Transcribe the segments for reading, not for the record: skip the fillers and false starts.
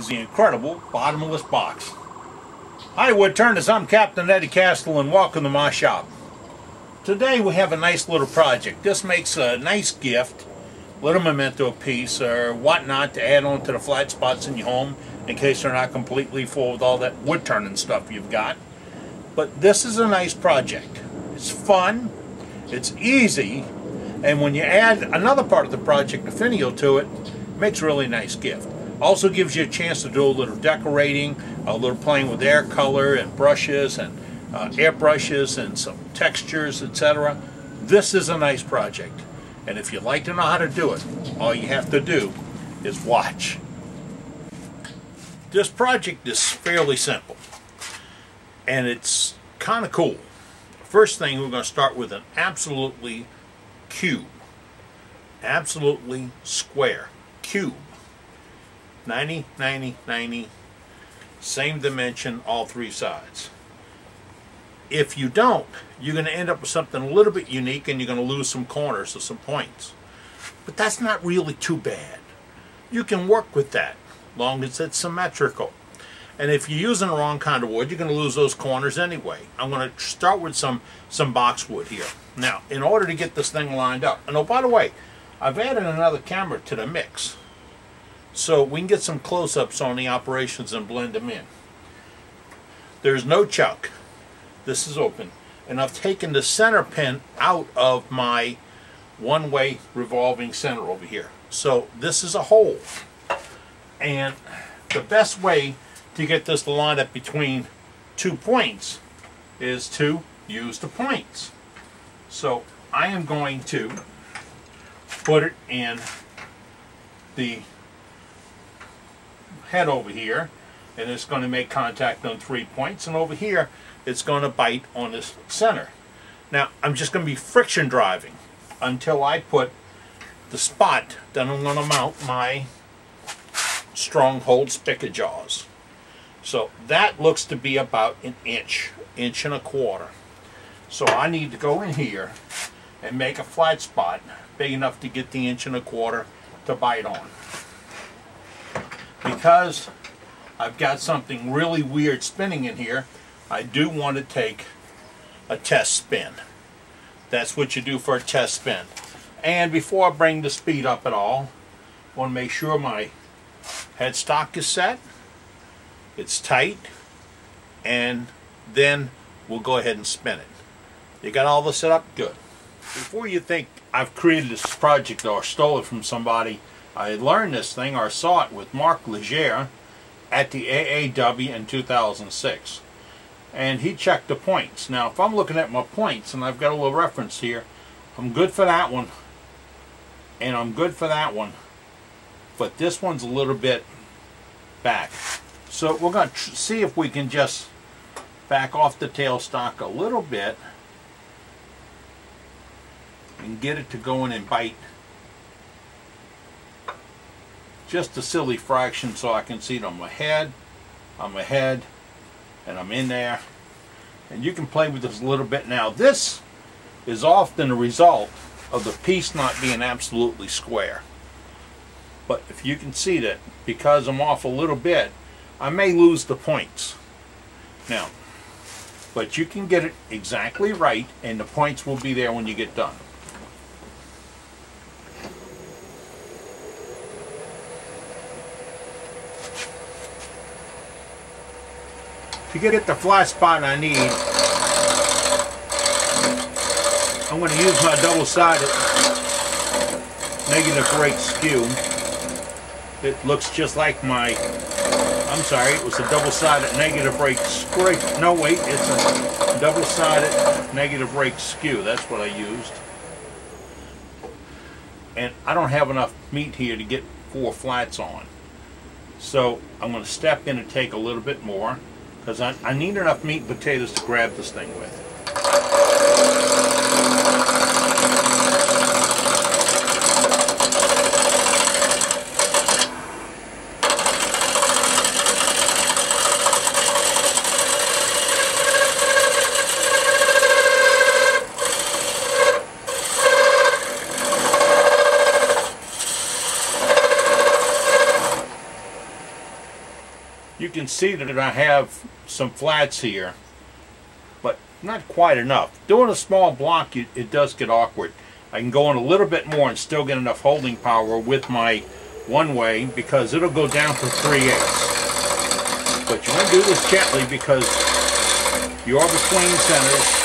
is the incredible bottomless box. Hi Woodturners, I'm Captain Eddie Castle and welcome to my shop. Today we have a nice little project. This makes a nice gift, little memento piece or whatnot to add on to the flat spots in your home in case they're not completely full with all that wood turning stuff you've got. But this is a nice project. It's fun, it's easy, and when you add another part of the project, the finial to it, it makes a really nice gift. Also gives you a chance to do a little decorating, a little playing with air color and brushes and airbrushes and some textures, etc. This is a nice project. And if you'd like to know how to do it, all you have to do is watch. This project is fairly simple. And it's kind of cool. First thing, we're going to start with an absolutely cube. Absolutely square. Cube. 90, 90, 90, same dimension, all three sides. If you don't, you're going to end up with something a little bit unique and you're going to lose some corners or some points. But that's not really too bad. You can work with that, as long as it's symmetrical. And if you're using the wrong kind of wood, you're going to lose those corners anyway. I'm going to start with some boxwood here. Now, in order to get this thing lined up, and oh, by the way, I've added another camera to the mix, so we can get some close-ups on the operations and blend them in. There's no chuck. This is open. And I've taken the center pin out of my one-way revolving center over here. So this is a hole. And the best way to get this to line up between 2 points is to use the points. So I am going to put it in the head over here, and it's going to make contact on 3 points, and over here it's going to bite on this center. Now I'm just going to be friction driving until I put the spot that I'm going to mount my stronghold spigot jaws. So that looks to be about an inch and a quarter. So I need to go in here and make a flat spot big enough to get the inch and a quarter to bite on. Because I've got something really weird spinning in here, I do want to take a test spin. That's what you do for a test spin. And before I bring the speed up at all, I want to make sure my headstock is set, it's tight, and then we'll go ahead and spin it. You got all this set up? Good. Before you think I've created this project or stole it from somebody, I learned this thing or saw it with Mark Legere at the AAW in 2006. And he checked the points. Now if I'm looking at my points and I've got a little reference here, I'm good for that one and I'm good for that one, but this one's a little bit back. So we're going to see if we can just back off the tailstock a little bit and get it to go in and bite just a silly fraction so I can see it on my head, and I'm in there. And you can play with this a little bit. Now this is often a result of the piece not being absolutely square. But if you can see that, because I'm off a little bit, I may lose the points. Now, but you can get it exactly right and the points will be there when you get done. To get the flat spot I need, I'm going to use my double-sided negative rate skew. It looks just like my, I'm sorry, it was a double-sided negative rate scrape. No wait, it's a double-sided negative rate skew. That's what I used. And I don't have enough meat here to get 4 flats on. So I'm going to step in and take a little bit more, because I need enough meat and potatoes to grab this thing with. can see that I have some flats here, but not quite enough. Doing a small block, it does get awkward. I can go in a little bit more and still get enough holding power with my one-way, because it'll go down to 3/8. But you want to do this gently because you are between centers.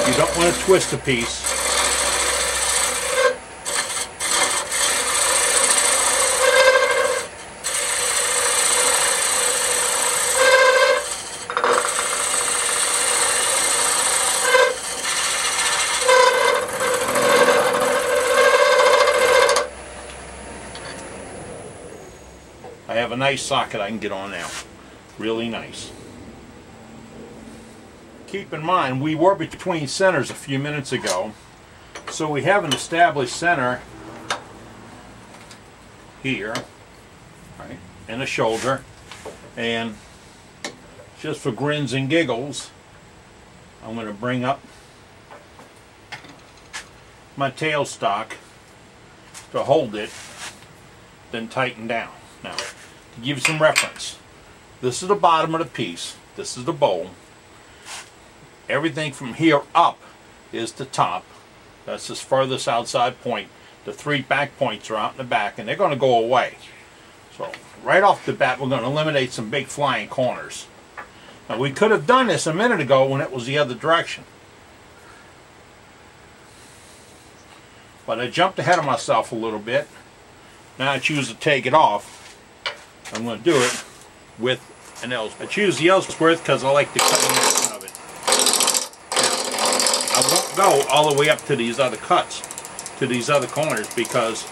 You don't want to twist a piece. I have a nice socket I can get on now. Really nice. Keep in mind, we were between centers a few minutes ago, so we have an established center here, right, and a shoulder. And just for grins and giggles, I'm going to bring up my tailstock to hold it, then tighten down. Now, to give you some reference, this is the bottom of the piece, this is the bowl. Everything from here up is the top. That's this furthest outside point. The 3 back points are out in the back, and they're going to go away. So right off the bat, we're going to eliminate some big flying corners. Now, we could have done this a minute ago when it was the other direction, but I jumped ahead of myself a little bit. Now I choose to take it off. I'm going to do it with an Ellsworth. I choose the Ellsworth because I like the cutting action of it. I won't go all the way up to these other cuts, to these other corners, because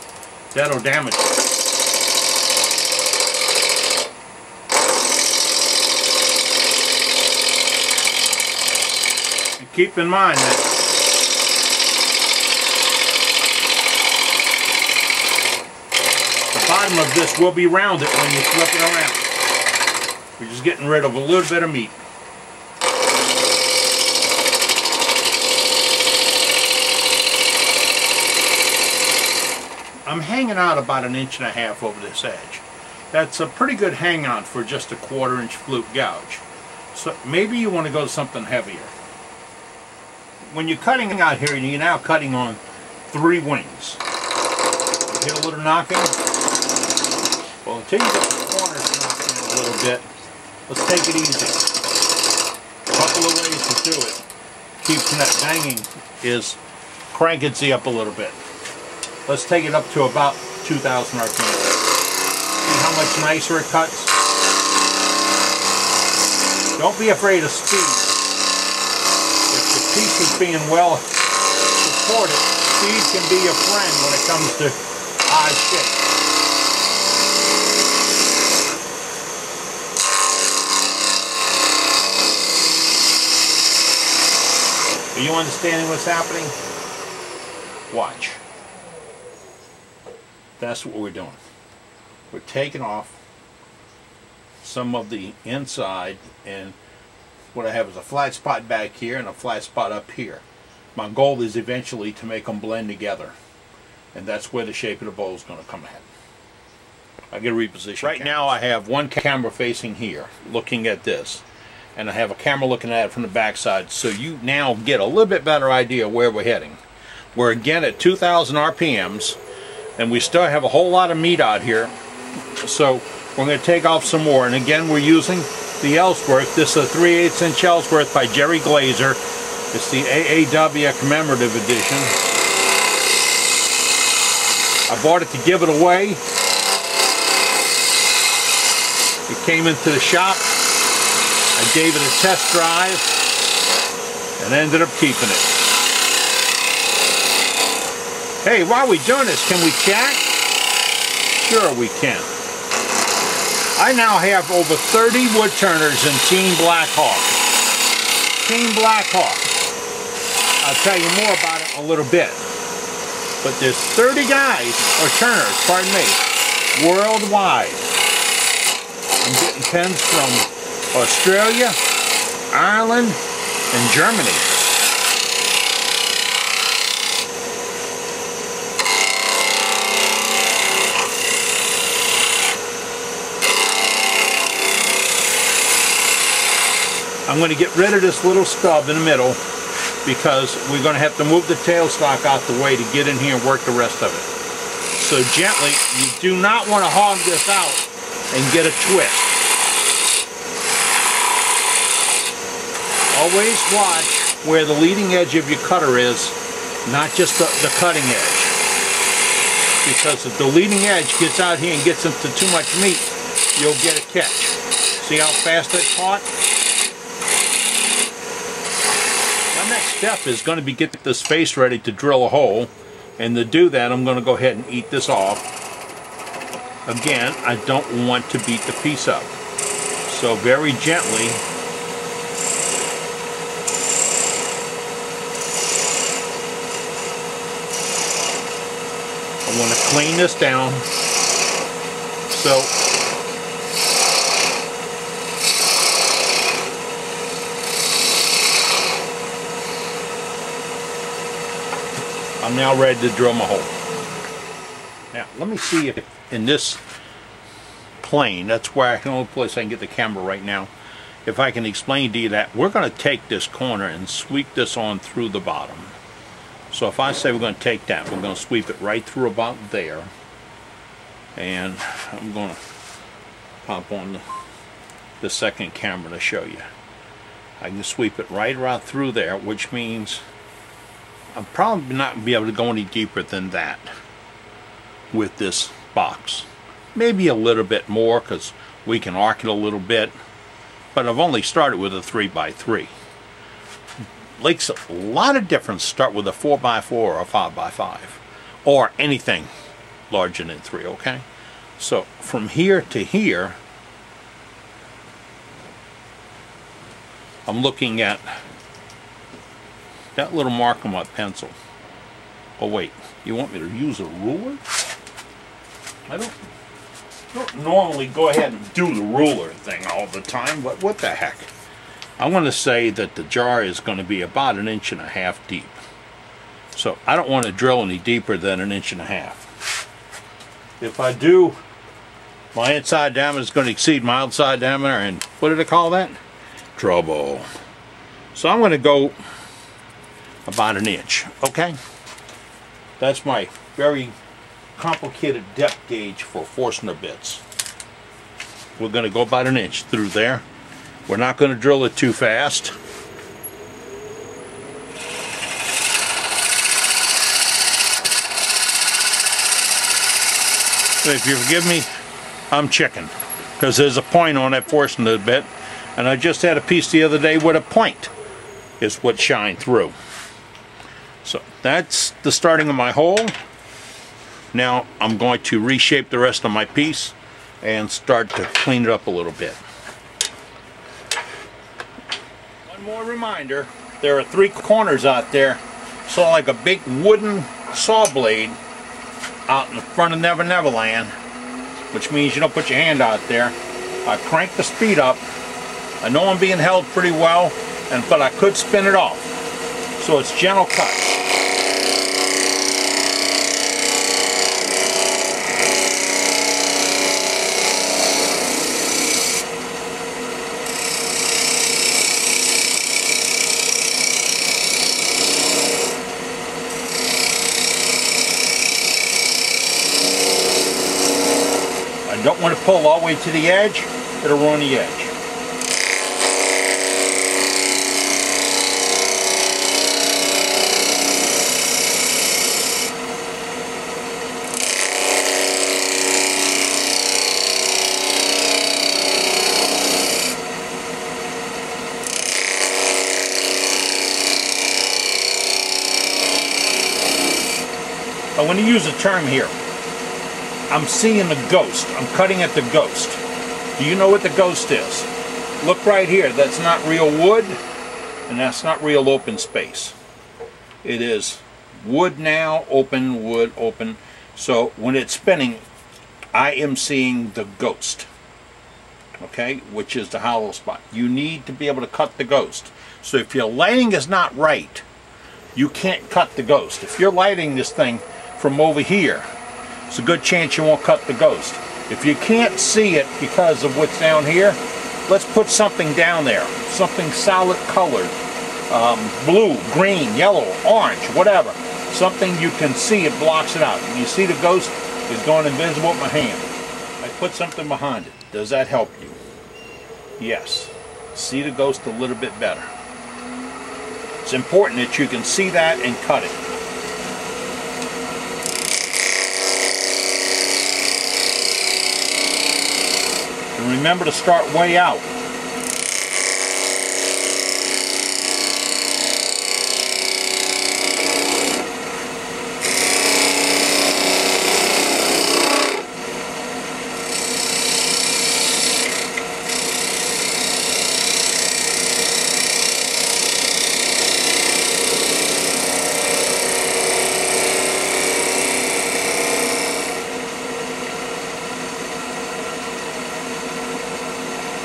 that'll damage it. And keep in mind that the bottom of this will be rounded when you flip it around. We're just getting rid of a little bit of meat. I'm hanging out about 1.5 inches over this edge. That's a pretty good hang on for just a 1/4 inch flute gouge. So maybe you want to go to something heavier. When you're cutting out here, you're now cutting on 3 wings. You hear a little knocking? Well, until you get the corners knocked in a little bit, let's take it easy. A couple of ways to do it. Keeps from that banging is crank it Z up a little bit. Let's take it up to about 2,000 RPM. See how much nicer it cuts? Don't be afraid of speed. If the piece is being well supported, speed can be your friend when it comes to eye shape. Are you understanding what's happening? Watch. That's what we're doing. We're taking off some of the inside, and what I have is a flat spot back here and a flat spot up here. My goal is eventually to make them blend together, and that's where the shape of the bowl is going to come at. I get a reposition. Right now I have one camera facing here looking at this, and I have a camera looking at it from the back side, so you now get a little bit better idea where we're heading. We're again at 2,000 RPMs, and we still have a whole lot of meat out here, so we're going to take off some more. And again, we're using the Ellsworth. This is a 3/8 inch Ellsworth by Jerry Glazer. It's the AAW commemorative edition. I bought it to give it away. It came into the shop. I gave it a test drive and ended up keeping it. Hey, while we're doing this, can we chat? Sure we can. I now have over 30 wood turners in Team Black Hawk. Team Black Hawk. I'll tell you more about it in a little bit. But there's 30 guys, or turners, pardon me, worldwide. I'm getting pens from Australia, Ireland, and Germany. I'm going to get rid of this little stub in the middle because we're going to have to move the tailstock out the way to get in here and work the rest of it. So gently, you do not want to hog this out and get a twist. Always watch where the leading edge of your cutter is, not just the cutting edge. Because if the leading edge gets out here and gets into too much meat, you'll get a catch. See how fast it caught? My next step is going to be get this face ready to drill a hole. And to do that, I'm going to go ahead and eat this off. Again, I don't want to beat the piece up. So very gently, I want to clean this down. So I'm now ready to drill my hole. Now, let me see if in this plane, that's where the only place I can get the camera right now, if I can explain to you that we're going to take this corner and sweep this on through the bottom. So if I say we're going to take that, we're going to sweep it right through about there. And I'm going to pop on the second camera to show you. I can sweep it right around through there, which means I'm probably not going to be able to go any deeper than that with this box. Maybe a little bit more because we can arc it a little bit, but I've only started with a 3x3. Makes a lot of difference to start with a 4x4 or a 5x5 or anything larger than 3, okay? So from here to here, I'm looking at that little mark on my pencil. Oh wait, you want me to use a ruler? I don't normally go ahead and do the ruler thing all the time, but what the heck. I want to say that the jar is going to be about 1.5 inches deep. So I don't want to drill any deeper than 1.5 inches. If I do, my inside diameter is going to exceed my outside diameter, and what did I call that? Trouble. So I'm going to go about 1 inch, okay? That's my very complicated depth gauge for Forstner bits. We're going to go about 1 inch through there. We're not going to drill it too fast. If you forgive me, I'm chicken, because there's a point on that Forstner bit, and I just had a piece the other day with a point is what shined through. So that's the starting of my hole. Now I'm going to reshape the rest of my piece and start to clean it up a little bit. One more reminder, there are 3 corners out there, so like a big wooden saw blade out in the front of Never Never Land, which means you don't put your hand out there. I crank the speed up. I know I'm being held pretty well, but I could spin it off. So it's gentle cuts. I don't want to pull all the way to the edge, it'll ruin the edge. I'm going to use a term here. I'm seeing the ghost. I'm cutting at the ghost. Do you know what the ghost is? Look right here. That's not real wood, and that's not real open space. It is wood now, open, wood, open. So when it's spinning, I am seeing the ghost. Okay, which is the hollow spot. You need to be able to cut the ghost. So if your lighting is not right, you can't cut the ghost. If you're lighting this thing from over here, it's a good chance you won't cut the ghost. If you can't see it because of what's down here, let's put something down there, something solid colored, blue, green, yellow, orange, whatever. Something you can see, it blocks it out. You see the ghost is going invisible with my hand. I put something behind it. Does that help you? Yes. See the ghost a little bit better. It's important that you can see that and cut it. And remember to start way out.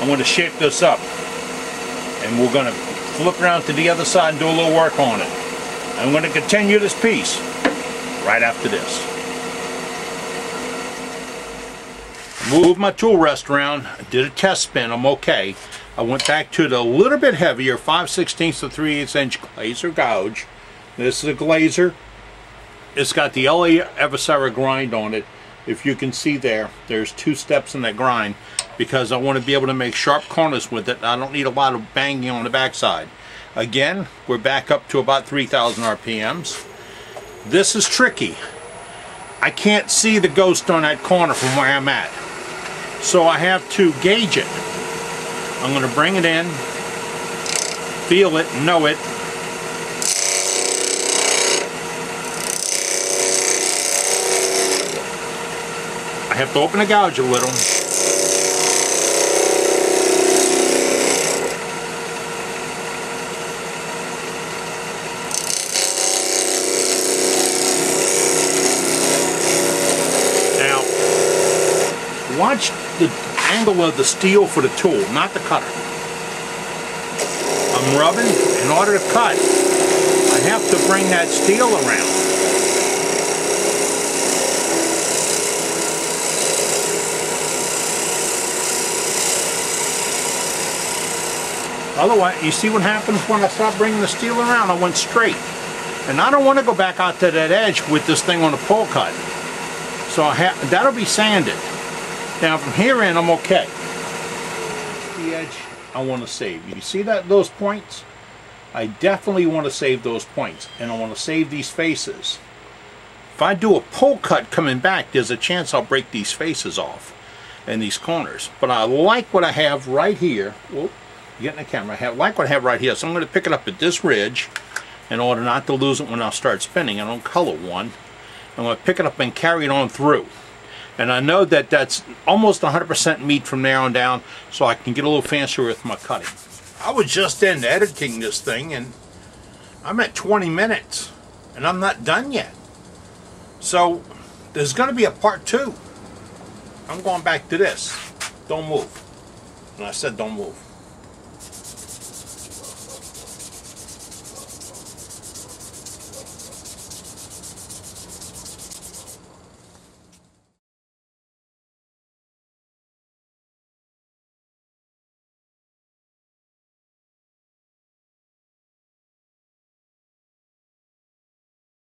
I'm going to shape this up, and we're going to flip around to the other side and do a little work on it. I'm going to continue this piece right after this. Move my tool rest around, did a test spin, I'm okay. I went back to the little bit heavier 5/16 to 3/8 inch glazer gouge. This is a glazer. It's got the LA Eviscera grind on it. If you can see there, there's 2 steps in that grind because I want to be able to make sharp corners with it. I don't need a lot of banging on the backside. Again, we're back up to about 3,000 RPMs. This is tricky. I can't see the ghost on that corner from where I'm at. So I have to gauge it. I'm going to bring it in, feel it, know it. I have to open the gouge a little. Now, watch the angle of the steel for the tool, not the cutter. I'm rubbing. In order to cut, I have to bring that steel around. Otherwise, you see what happens when I stop bringing the steel around? I went straight. And I don't want to go back out to that edge with this thing on a pull cut. So that'll be sanded. Now from here in, I'm okay. The edge I want to save. You see those points? I definitely want to save those points. And I want to save these faces. If I do a pull cut coming back, there's a chance I'll break these faces off and these corners. But I like what I have right here. Whoop. Get in the camera. I like what I have right here, so I'm going to pick it up at this ridge in order not to lose it when I start spinning. I don't color one. I'm going to pick it up and carry it on through. And I know that that's almost 100% meat from there on down, so I can get a little fancier with my cutting. I was just in editing this thing, and I'm at 20 minutes, and I'm not done yet. So there's going to be a part 2. I'm going back to this. Don't move. And I said don't move.